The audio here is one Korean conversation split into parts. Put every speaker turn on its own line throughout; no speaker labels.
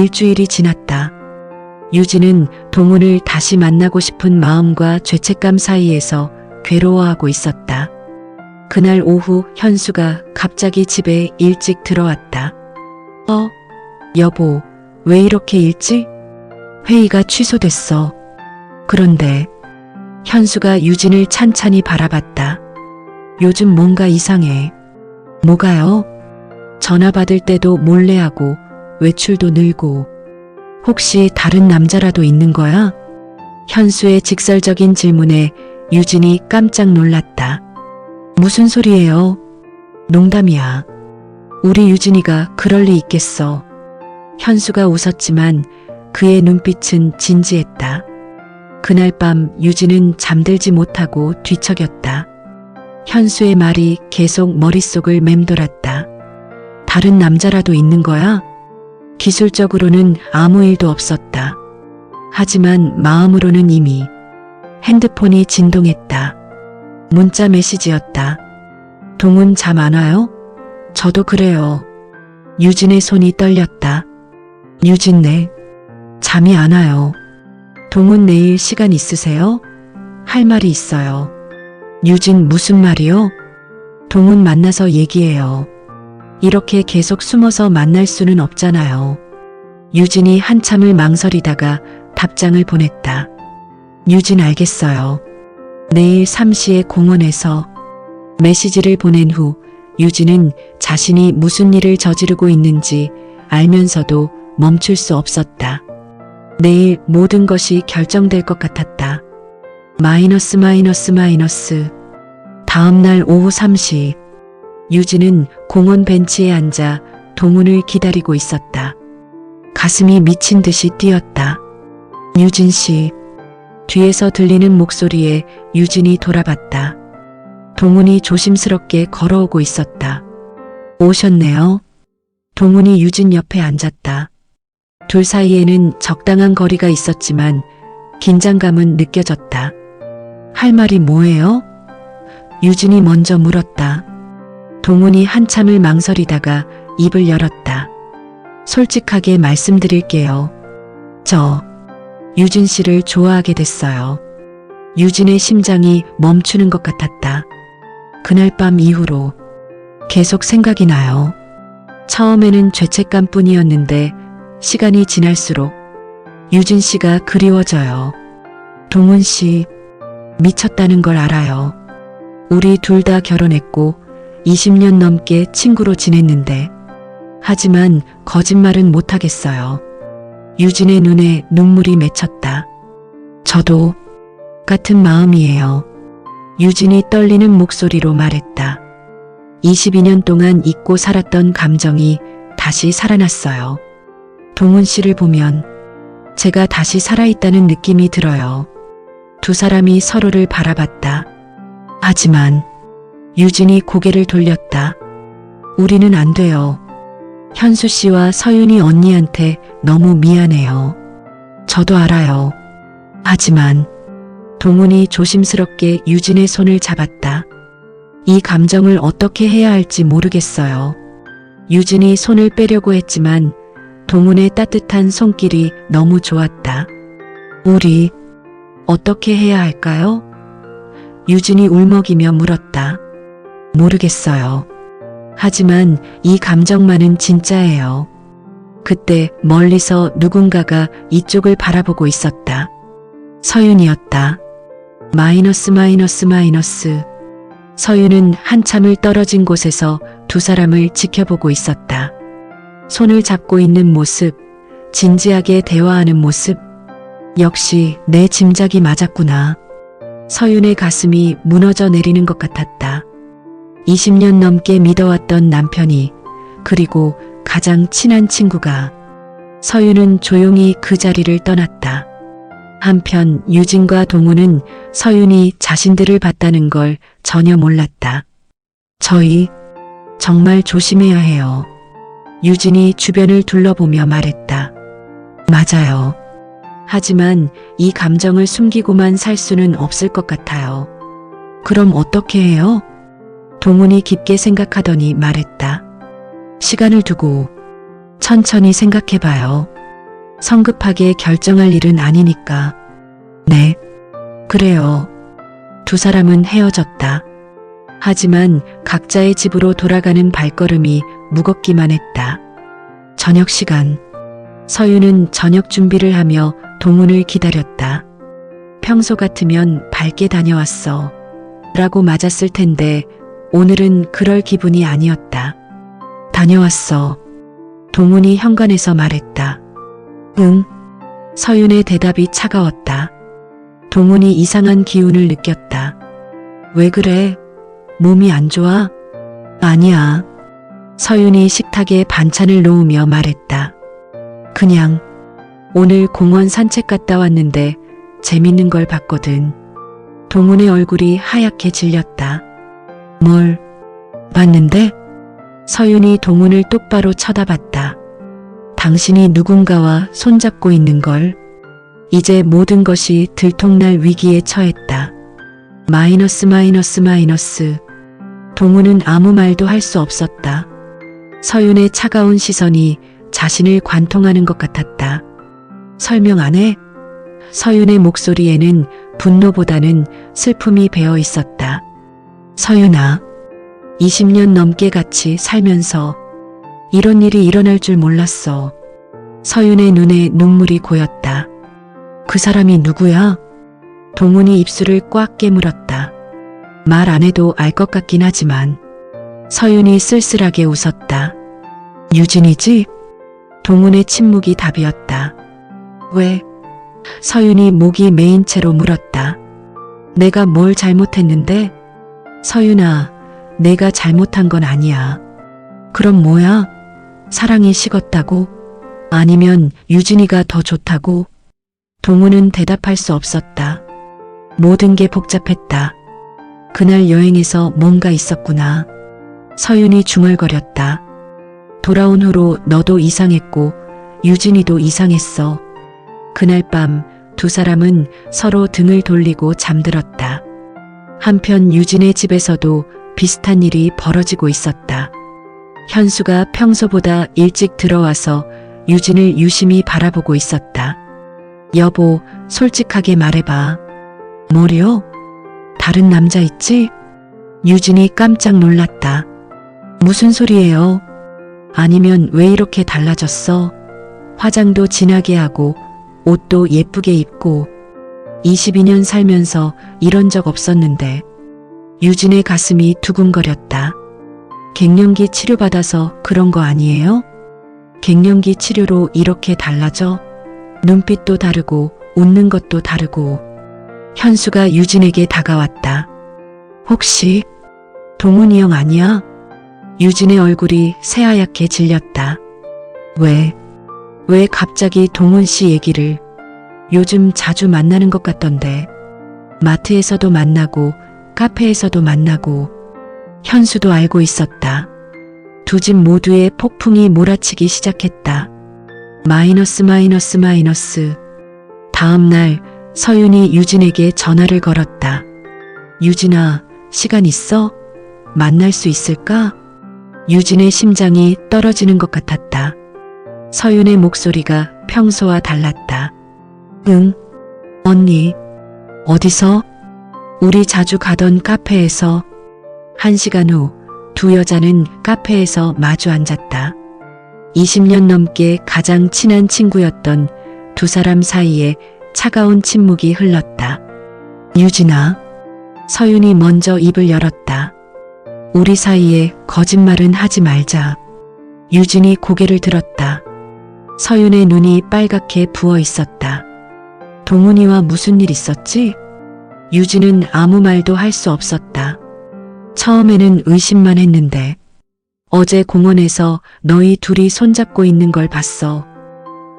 일주일이 지났다. 유진은 동훈을 다시 만나고 싶은 마음과 죄책감 사이에서 괴로워하고 있었다. 그날 오후 현수가 갑자기 집에 일찍 들어왔다. 여보, 왜 이렇게 일찍? 회의가 취소됐어. 그런데 현수가 유진을 찬찬히 바라봤다. 요즘 뭔가 이상해. 뭐가요? 전화 받을 때도 몰래 하고 외출도 늘고. 혹시 다른 남자라도 있는 거야? 현수의 직설적인 질문에 유진이 깜짝 놀랐다. 무슨 소리예요? 농담이야. 우리 유진이가 그럴 리 있겠어. 현수가 웃었지만 그의 눈빛은 진지했다. 그날 밤 유진은 잠들지 못하고 뒤척였다. 현수의 말이 계속 머릿속을 맴돌았다. 다른 남자라도 있는 거야? 기술적으로는 아무 일도 없었다. 하지만 마음으로는 이미 핸드폰이 진동했다. 문자 메시지였다. 동훈 잠 안 와요? 저도 그래요. 유진의 손이 떨렸다. 유진 네. 잠이 안 와요. 동훈 내일 시간 있으세요? 할 말이 있어요. 유진 무슨 말이요? 동훈 만나서 얘기해요. 이렇게 계속 숨어서 만날 수는 없잖아요. 유진이 한참을 망설이다가 답장을 보냈다. 유진 알겠어요. 내일 3시에 공원에서. 메시지를 보낸 후 유진은 자신이 무슨 일을 저지르고 있는지 알면서도 멈출 수 없었다. 내일 모든 것이 결정될 것 같았다. 마이너스. 다음 날 오후 3시 유진은 공원 벤치에 앉아 동훈을 기다리고 있었다. 가슴이 미친 듯이 뛰었다. 유진 씨. 뒤에서 들리는 목소리에 유진이 돌아봤다. 동훈이 조심스럽게 걸어오고 있었다. 오셨네요. 동훈이 유진 옆에 앉았다. 둘 사이에는 적당한 거리가 있었지만 긴장감은 느껴졌다. 할 말이 뭐예요? 유진이 먼저 물었다. 동훈이 한참을 망설이다가 입을 열었다. 솔직하게 말씀드릴게요. 저 유진 씨를 좋아하게 됐어요. 유진의 심장이 멈추는 것 같았다. 그날 밤 이후로 계속 생각이 나요. 처음에는 죄책감뿐이었는데 시간이 지날수록 유진 씨가 그리워져요. 동훈 씨 미쳤다는 걸 알아요. 우리 둘 다 결혼했고 20년 넘게 친구로 지냈는데 하지만 거짓말은 못하겠어요. 유진의 눈에 눈물이 맺혔다. 저도 같은 마음이에요. 유진이 떨리는 목소리로 말했다. 22년 동안 잊고 살았던 감정이 다시 살아났어요. 동훈 씨를 보면 제가 다시 살아있다는 느낌이 들어요. 두 사람이 서로를 바라봤다. 하지만 유진이 고개를 돌렸다. 우리는 안 돼요. 현수 씨와 서윤이 언니한테 너무 미안해요. 저도 알아요. 하지만 동훈이 조심스럽게 유진의 손을 잡았다. 이 감정을 어떻게 해야 할지 모르겠어요. 유진이 손을 빼려고 했지만 동훈의 따뜻한 손길이 너무 좋았다. 우리 어떻게 해야 할까요? 유진이 울먹이며 물었다. 모르겠어요. 하지만 이 감정만은 진짜예요. 그때 멀리서 누군가가 이쪽을 바라보고 있었다. 서윤이었다. 마이너스. 서윤은 한참을 떨어진 곳에서 두 사람을 지켜보고 있었다. 손을 잡고 있는 모습, 진지하게 대화하는 모습. 역시 내 짐작이 맞았구나. 서윤의 가슴이 무너져 내리는 것 같았다. 20년 넘게 믿어왔던 남편이, 그리고 가장 친한 친구가. 서윤은 조용히 그 자리를 떠났다. 한편 유진과 동훈은 서윤이 자신들을 봤다는 걸 전혀 몰랐다. 저희 정말 조심해야 해요. 유진이 주변을 둘러보며 말했다. 맞아요. 하지만 이 감정을 숨기고만 살 수는 없을 것 같아요. 그럼 어떻게 해요? 동훈이 깊게 생각하더니 말했다. 시간을 두고 천천히 생각해봐요. 성급하게 결정할 일은 아니니까. 네, 그래요. 두 사람은 헤어졌다. 하지만 각자의 집으로 돌아가는 발걸음이 무겁기만 했다. 저녁 시간. 서윤은 저녁 준비를 하며 동훈을 기다렸다. 평소 같으면 밝게 다녀왔어. 라고 맞았을 텐데 오늘은 그럴 기분이 아니었다. 다녀왔어. 동훈이 현관에서 말했다. 응. 서윤의 대답이 차가웠다. 동훈이 이상한 기운을 느꼈다. 왜 그래? 몸이 안 좋아? 아니야. 서윤이 식탁에 반찬을 놓으며 말했다. 그냥 오늘 공원 산책 갔다 왔는데 재밌는 걸 봤거든. 동훈의 얼굴이 하얗게 질렸다. 뭘 봤는데? 서윤이 동훈을 똑바로 쳐다봤다. 당신이 누군가와 손잡고 있는 걸. 이제 모든 것이 들통날 위기에 처했다. 마이너스. 동훈은 아무 말도 할 수 없었다. 서윤의 차가운 시선이 자신을 관통하는 것 같았다. 설명 안 해? 서윤의 목소리에는 분노보다는 슬픔이 배어 있었다. 서윤아, 20년 넘게 같이 살면서 이런 일이 일어날 줄 몰랐어. 서윤의 눈에 눈물이 고였다. 그 사람이 누구야? 동훈이 입술을 꽉 깨물었다. 말 안 해도 알 것 같긴 하지만. 서윤이 쓸쓸하게 웃었다. 유진이지? 동훈의 침묵이 답이었다. 왜? 서윤이 목이 메인 채로 물었다. 내가 뭘 잘못했는데? 서윤아, 내가 잘못한 건 아니야. 그럼 뭐야? 사랑이 식었다고? 아니면 유진이가 더 좋다고? 동훈은 대답할 수 없었다. 모든 게 복잡했다. 그날 여행에서 뭔가 있었구나. 서윤이 중얼거렸다. 돌아온 후로 너도 이상했고 유진이도 이상했어. 그날 밤 두 사람은 서로 등을 돌리고 잠들었다. 한편 유진의 집에서도 비슷한 일이 벌어지고 있었다. 현수가 평소보다 일찍 들어와서 유진을 유심히 바라보고 있었다. 여보, 솔직하게 말해봐. 뭐려? 다른 남자 있지? 유진이 깜짝 놀랐다. 무슨 소리예요? 아니면 왜 이렇게 달라졌어? 화장도 진하게 하고 옷도 예쁘게 입고 22년 살면서 이런 적 없었는데. 유진의 가슴이 두근거렸다. 갱년기 치료받아서 그런 거 아니에요? 갱년기 치료로 이렇게 달라져? 눈빛도 다르고 웃는 것도 다르고. 현수가 유진에게 다가왔다. 혹시 동훈이 형 아니야? 유진의 얼굴이 새하얗게 질렸다. 왜 갑자기 동훈 씨 얘기를? 요즘 자주 만나는 것 같던데. 마트에서도 만나고 카페에서도 만나고. 현수도 알고 있었다. 두 집 모두에 폭풍이 몰아치기 시작했다. 마이너스. 다음 날 서윤이 유진에게 전화를 걸었다. 유진아, 시간 있어? 만날 수 있을까? 유진의 심장이 떨어지는 것 같았다. 서윤의 목소리가 평소와 달랐다. 응, 언니. 어디서? 우리 자주 가던 카페에서. 1시간 후 두 여자는 카페에서 마주 앉았다. 20년 넘게 가장 친한 친구였던 두 사람 사이에 차가운 침묵이 흘렀다. 유진아. 서윤이 먼저 입을 열었다. 우리 사이에 거짓말은 하지 말자. 유진이 고개를 들었다. 서윤의 눈이 빨갛게 부어 있었다. 동훈이와 무슨 일 있었지? 유진은 아무 말도 할 수 없었다. 처음에는 의심만 했는데. 어제 공원에서 너희 둘이 손잡고 있는 걸 봤어.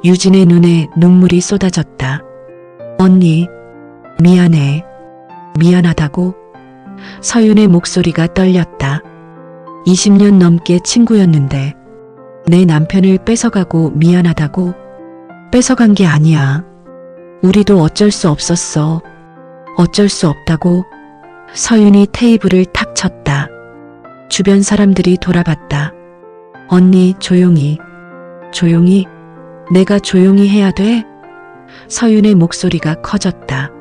유진의 눈에 눈물이 쏟아졌다. 언니, 미안해. 미안하다고? 서윤의 목소리가 떨렸다. 20년 넘게 친구였는데 내 남편을 뺏어가고 미안하다고? 뺏어간 게 아니야. 우리도 어쩔 수 없었어. 어쩔 수 없다고? 서윤이 테이블을 탁 쳤다. 주변 사람들이 돌아봤다. 언니, 조용히. 조용히? 내가 조용히 해야 돼? 서윤의 목소리가 커졌다.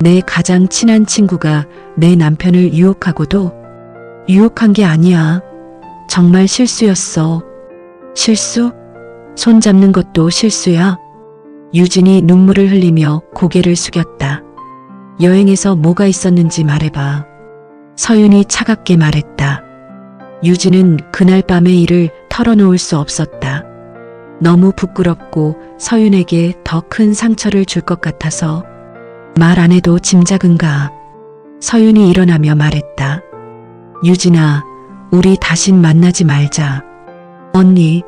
내 가장 친한 친구가 내 남편을 유혹하고도 유혹한 게 아니야. 정말 실수였어. 실수? 손 잡는 것도 실수야. 유진이 눈물을 흘리며 고개를 숙였다. 여행에서 뭐가 있었는지 말해봐. 서윤이 차갑게 말했다. 유진은 그날 밤의 일을 털어놓을 수 없었다. 너무 부끄럽고 서윤에게 더 큰 상처를 줄 것 같아서. 말 안 해도 짐작은가. 서윤이 일어나며 말했다. 유진아, 우리 다신 만나지 말자. 언니,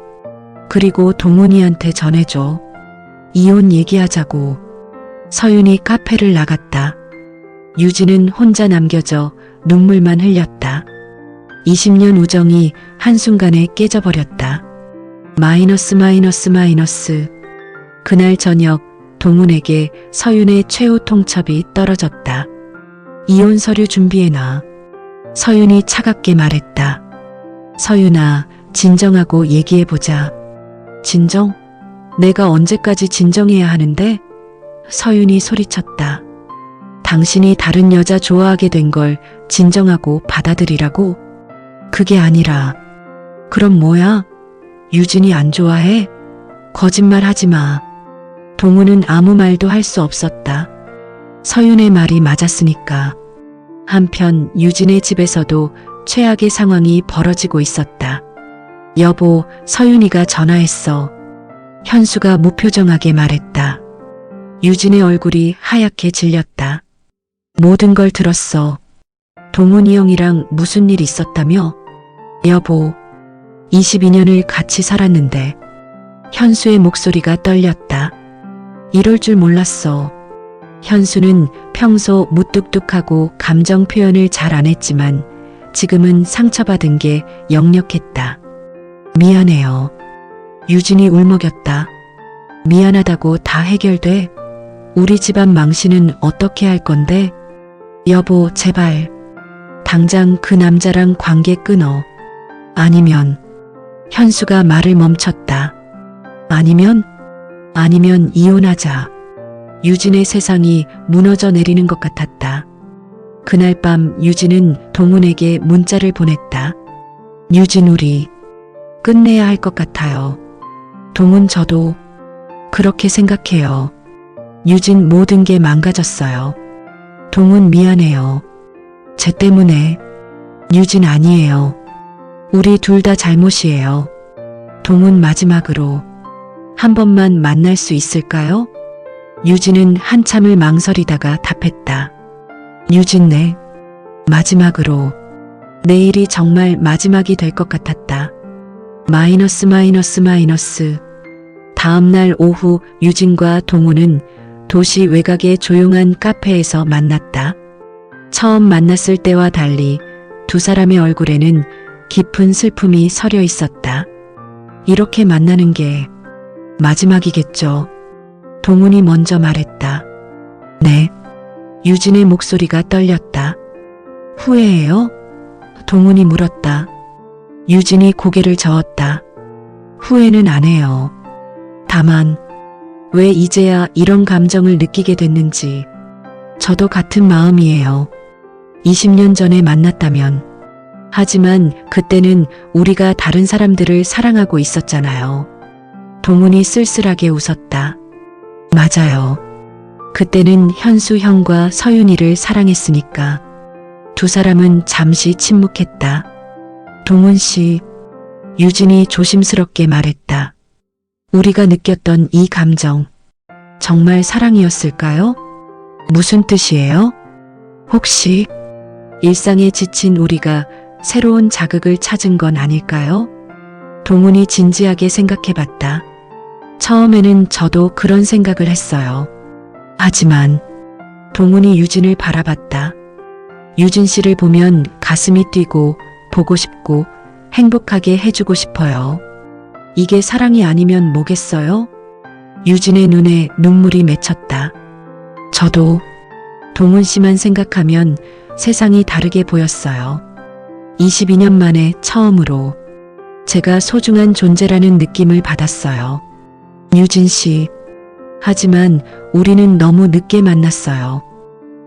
그리고 동훈이한테 전해줘. 이혼 얘기하자고. 서윤이 카페를 나갔다. 유진은 혼자 남겨져 눈물만 흘렸다. 20년 우정이 한순간에 깨져버렸다. 마이너스. 그날 저녁 동훈에게 서윤의 최후 통첩이 떨어졌다. 이혼 서류 준비해놔. 서윤이 차갑게 말했다. 서윤아, 진정하고 얘기해보자. 진정? 내가 언제까지 진정해야 하는데? 서윤이 소리쳤다. 당신이 다른 여자 좋아하게 된 걸 진정하고 받아들이라고? 그게 아니라. 그럼 뭐야? 유진이 안 좋아해? 거짓말 하지 마. 동훈은 아무 말도 할 수 없었다. 서윤의 말이 맞았으니까. 한편 유진의 집에서도 최악의 상황이 벌어지고 있었다. 여보, 서윤이가 전화했어. 현수가 무표정하게 말했다. 유진의 얼굴이 하얗게 질렸다. 모든 걸 들었어. 동훈이 형이랑 무슨 일 있었다며? 여보, 22년을 같이 살았는데. 현수의 목소리가 떨렸다. 이럴 줄 몰랐어. 현수는 평소 무뚝뚝하고 감정 표현을 잘 안 했지만 지금은 상처받은 게 역력했다. 미안해요. 유진이 울먹였다. 미안하다고 다 해결돼? 우리 집안 망신은 어떻게 할 건데? 여보, 제발. 당장 그 남자랑 관계 끊어. 아니면. 현수가 말을 멈췄다. 아니면 이혼하자. 유진의 세상이 무너져 내리는 것 같았다. 그날 밤 유진은 동훈에게 문자를 보냈다. 유진, 우리 끝내야 할 것 같아요. 동훈, 저도 그렇게 생각해요. 유진, 모든 게 망가졌어요. 동훈, 미안해요. 쟤 때문에. 유진, 아니에요. 우리 둘 다 잘못이에요. 동훈, 마지막으로 한 번만 만날 수 있을까요? 유진은 한참을 망설이다가 답했다. 유진, 네. 마지막으로. 내일이 정말 마지막이 될 것 같았다. 마이너스. 다음 날 오후 유진과 동훈은 도시 외곽의 조용한 카페에서 만났다. 처음 만났을 때와 달리 두 사람의 얼굴에는 깊은 슬픔이 서려 있었다. 이렇게 만나는 게 마지막이겠죠. 동훈이 먼저 말했다. 네. 유진의 목소리가 떨렸다. 후회해요? 동훈이 물었다. 유진이 고개를 저었다. 후회는 안 해요. 다만 왜 이제야 이런 감정을 느끼게 됐는지. 저도 같은 마음이에요. 20년 전에 만났다면. 하지만 그때는 우리가 다른 사람들을 사랑하고 있었잖아요. 동훈이 쓸쓸하게 웃었다. 맞아요. 그때는 현수 형과 서윤이를 사랑했으니까. 두 사람은 잠시 침묵했다. 동훈 씨, 유진이 조심스럽게 말했다. 우리가 느꼈던 이 감정, 정말 사랑이었을까요? 무슨 뜻이에요? 혹시 일상에 지친 우리가 새로운 자극을 찾은 건 아닐까요? 동훈이 진지하게 생각해봤다. 처음에는 저도 그런 생각을 했어요. 하지만 동훈이 유진을 바라봤다. 유진 씨를 보면 가슴이 뛰고 보고 싶고 행복하게 해주고 싶어요. 이게 사랑이 아니면 뭐겠어요? 유진의 눈에 눈물이 맺혔다. 저도 동훈 씨만 생각하면 세상이 다르게 보였어요. 22년 만에 처음으로 제가 소중한 존재라는 느낌을 받았어요. 유진 씨. 하지만 우리는 너무 늦게 만났어요.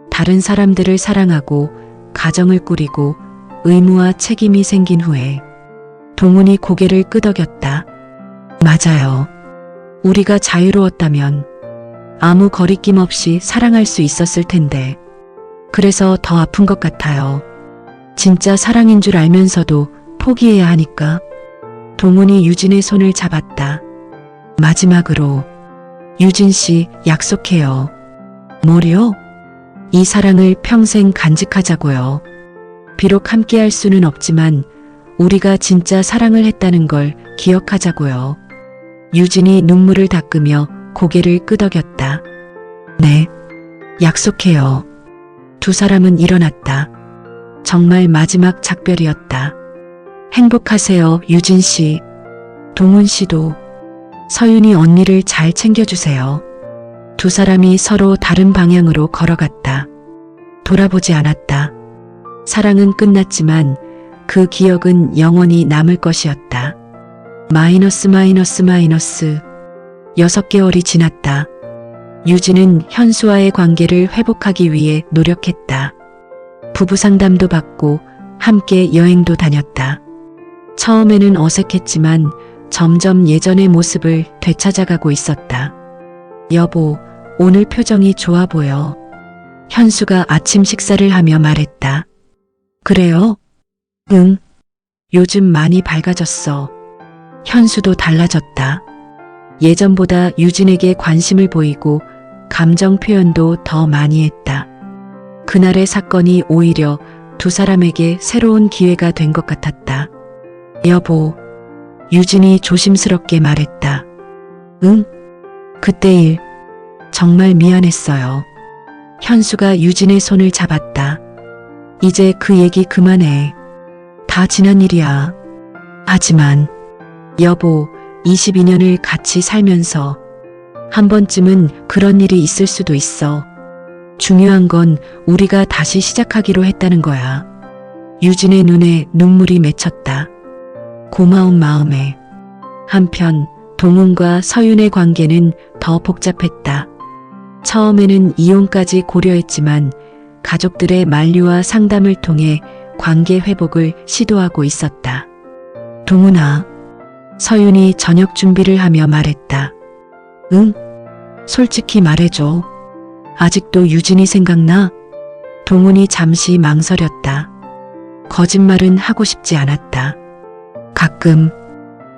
다른 사람들을 사랑하고 가정을 꾸리고 의무와 책임이 생긴 후에. 동훈이 고개를 끄덕였다. 맞아요. 우리가 자유로웠다면 아무 거리낌 없이 사랑할 수 있었을 텐데. 그래서 더 아픈 것 같아요. 진짜 사랑인 줄 알면서도 포기해야 하니까. 동훈이 유진의 손을 잡았다. 마지막으로. 유진 씨, 약속해요. 뭐요? 이 사랑을 평생 간직하자고요. 비록 함께할 수는 없지만 우리가 진짜 사랑을 했다는 걸 기억하자고요. 유진이 눈물을 닦으며 고개를 끄덕였다. 네, 약속해요. 두 사람은 일어났다. 정말 마지막 작별이었다. 행복하세요, 유진 씨. 동훈 씨도. 서윤이 언니를 잘 챙겨주세요. 두 사람이 서로 다른 방향으로 걸어갔다. 돌아보지 않았다. 사랑은 끝났지만 그 기억은 영원히 남을 것이었다. 마이너스. 6개월이 지났다. 유진은 현수와의 관계를 회복하기 위해 노력했다. 부부 상담도 받고 함께 여행도 다녔다. 처음에는 어색했지만 점점 예전의 모습을 되찾아가고 있었다. 여보, 오늘 표정이 좋아 보여. 현수가 아침 식사를 하며 말했다. 그래요? 응. 요즘 많이 밝아졌어. 현수도 달라졌다. 예전보다 유진에게 관심을 보이고 감정 표현도 더 많이 했다. 그날의 사건이 오히려 두 사람에게 새로운 기회가 된 것 같았다. 여보, 유진이 조심스럽게 말했다. 응? 그때 일 정말 미안했어요. 현수가 유진의 손을 잡았다. 이제 그 얘기 그만해. 다 지난 일이야. 하지만 여보, 22년을 같이 살면서 한 번쯤은 그런 일이 있을 수도 있어. 중요한 건 우리가 다시 시작하기로 했다는 거야. 유진의 눈에 눈물이 맺혔다. 고마운 마음에. 한편 동훈과 서윤의 관계는 더 복잡했다. 처음에는 이혼까지 고려했지만 가족들의 만류와 상담을 통해 관계 회복을 시도하고 있었다. 동훈아, 서윤이 저녁 준비를 하며 말했다. 응? 솔직히 말해줘. 아직도 유진이 생각나? 동훈이 잠시 망설였다. 거짓말은 하고 싶지 않았다. 가끔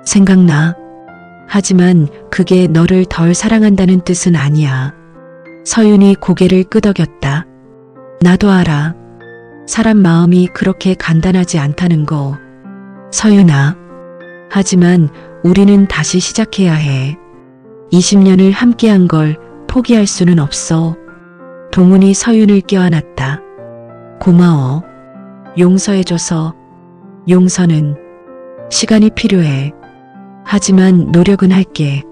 생각나. 하지만 그게 너를 덜 사랑한다는 뜻은 아니야. 서윤이 고개를 끄덕였다. 나도 알아. 사람 마음이 그렇게 간단하지 않다는 거. 서윤아. 하지만 우리는 다시 시작해야 해. 20년을 함께한 걸 포기할 수는 없어. 동훈이 서윤을 껴안았다. 고마워. 용서해줘서. 용서는 시간이 필요해. 하지만 노력은 할게.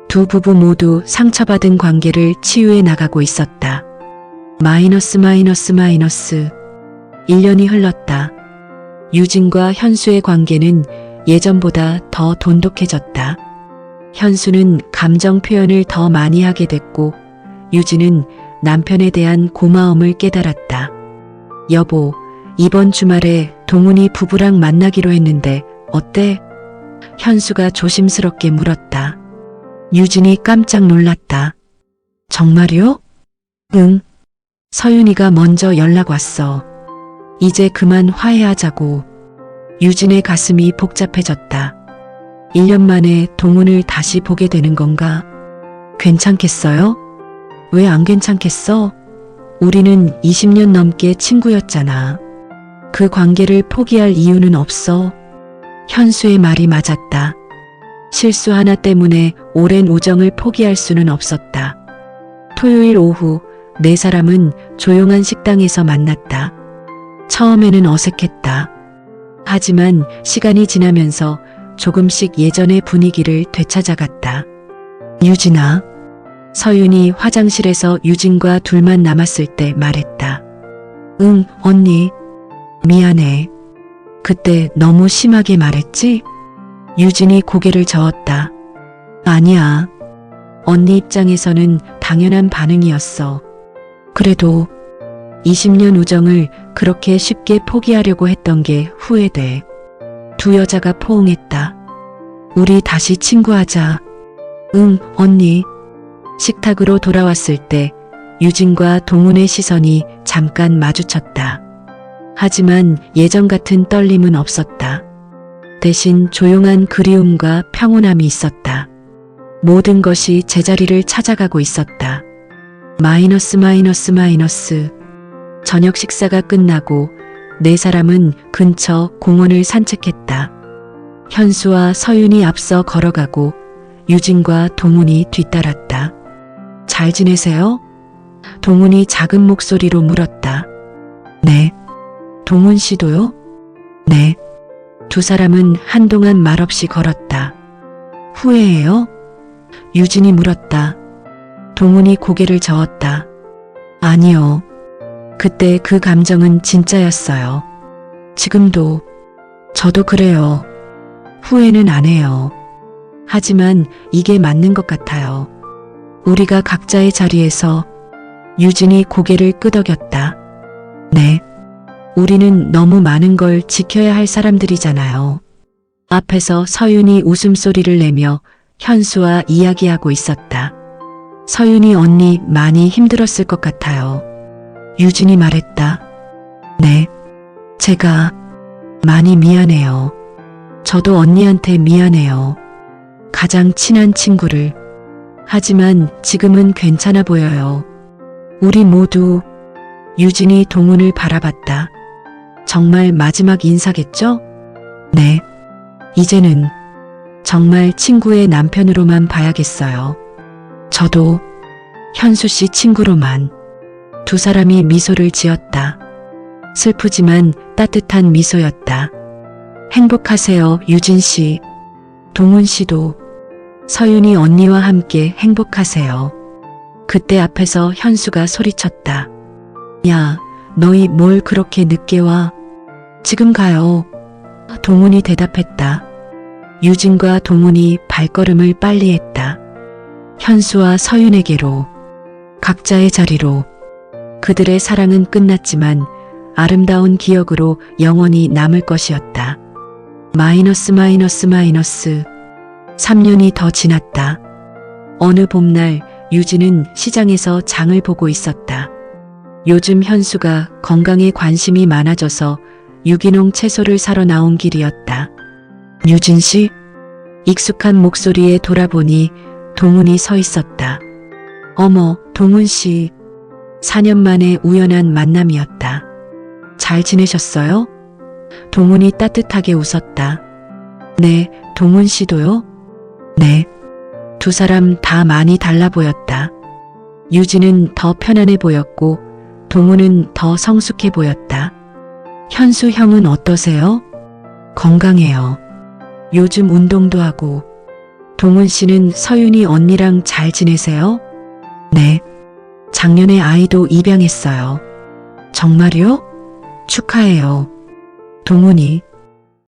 두 부부 모두 상처받은 관계를 치유해 나가고 있었다. 마이너스. 1년이 흘렀다. 유진과 현수의 관계는 예전보다 더 돈독해졌다. 현수는 감정 표현을 더 많이 하게 됐고 유진은 남편에 대한 고마움을 깨달았다. 여보, 이번 주말에 동훈이 부부랑 만나기로 했는데 어때? 현수가 조심스럽게 물었다. 유진이 깜짝 놀랐다. 정말요? 응. 서윤이가 먼저 연락 왔어. 이제 그만 화해하자고. 유진의 가슴이 복잡해졌다. 1년 만에 동훈을 다시 보게 되는 건가? 괜찮겠어요? 왜 안 괜찮겠어? 우리는 20년 넘게 친구였잖아. 그 관계를 포기할 이유는 없어. 현수의 말이 맞았다. 실수 하나 때문에 오랜 우정을 포기할 수는 없었다. 토요일 오후 네 사람은 조용한 식당에서 만났다. 처음에는 어색했다. 하지만 시간이 지나면서 조금씩 예전의 분위기를 되찾아갔다. 유진아. 서윤이 화장실에서 유진과 둘만 남았을 때 말했다. 응, 언니. 미안해. 그때 너무 심하게 말했지? 유진이 고개를 저었다. 아니야. 언니 입장에서는 당연한 반응이었어. 그래도 20년 우정을 그렇게 쉽게 포기하려고 했던 게 후회돼. 두 여자가 포옹했다. 우리 다시 친구하자. 응, 언니. 식탁으로 돌아왔을 때 유진과 동훈의 시선이 잠깐 마주쳤다. 하지만 예전 같은 떨림은 없었다. 대신 조용한 그리움과 평온함이 있었다. 모든 것이 제자리를 찾아가고 있었다. 마이너스. 저녁 식사가 끝나고 네 사람은 근처 공원을 산책했다. 현수와 서윤이 앞서 걸어가고 유진과 동훈이 뒤따랐다. 잘 지내세요? 동훈이 작은 목소리로 물었다. 네. 동훈 씨도요? 네. 두 사람은 한동안 말없이 걸었다. 후회해요? 유진이 물었다. 동훈이 고개를 저었다. 아니요. 그때 그 감정은 진짜였어요. 지금도 저도 그래요. 후회는 안 해요. 하지만 이게 맞는 것 같아요. 우리가 각자의 자리에서. 유진이 고개를 끄덕였다. 네. 우리는 너무 많은 걸 지켜야 할 사람들이잖아요. 앞에서 서윤이 웃음소리를 내며 현수와 이야기하고 있었다. 서윤이 언니 많이 힘들었을 것 같아요. 유진이 말했다. 네. 제가 많이 미안해요. 저도 언니한테 미안해요. 가장 친한 친구를. 하지만 지금은 괜찮아 보여요. 우리 모두. 유진이 동훈을 바라봤다. 정말 마지막 인사겠죠? 네. 이제는 정말 친구의 남편으로만 봐야겠어요. 저도 현수 씨 친구로만. 두 사람이 미소를 지었다. 슬프지만 따뜻한 미소였다. 행복하세요, 유진 씨. 동훈 씨도. 서윤이 언니와 함께 행복하세요. 그때 앞에서 현수가 소리쳤다. 야, 너희 뭘 그렇게 늦게 와? 지금 가요. 동훈이 대답했다. 유진과 동훈이 발걸음을 빨리 했다. 현수와 서윤에게로. 각자의 자리로. 그들의 사랑은 끝났지만 아름다운 기억으로 영원히 남을 것이었다. 마이너스. 3년이 더 지났다. 어느 봄날 유진은 시장에서 장을 보고 있었다. 요즘 현수가 건강에 관심이 많아져서 유기농 채소를 사러 나온 길이었다. 유진 씨? 익숙한 목소리에 돌아보니 동훈이 서 있었다. 어머, 동훈 씨. 4년 만에 우연한 만남이었다. 잘 지내셨어요? 동훈이 따뜻하게 웃었다. 네, 동훈 씨도요? 네. 두 사람 다 많이 달라 보였다. 유진은 더 편안해 보였고 동훈은 더 성숙해 보였다. 현수 형은 어떠세요? 건강해요. 요즘 운동도 하고. 동훈 씨는 서윤이 언니랑 잘 지내세요? 네. 작년에 아이도 입양했어요. 정말요? 축하해요. 동훈이.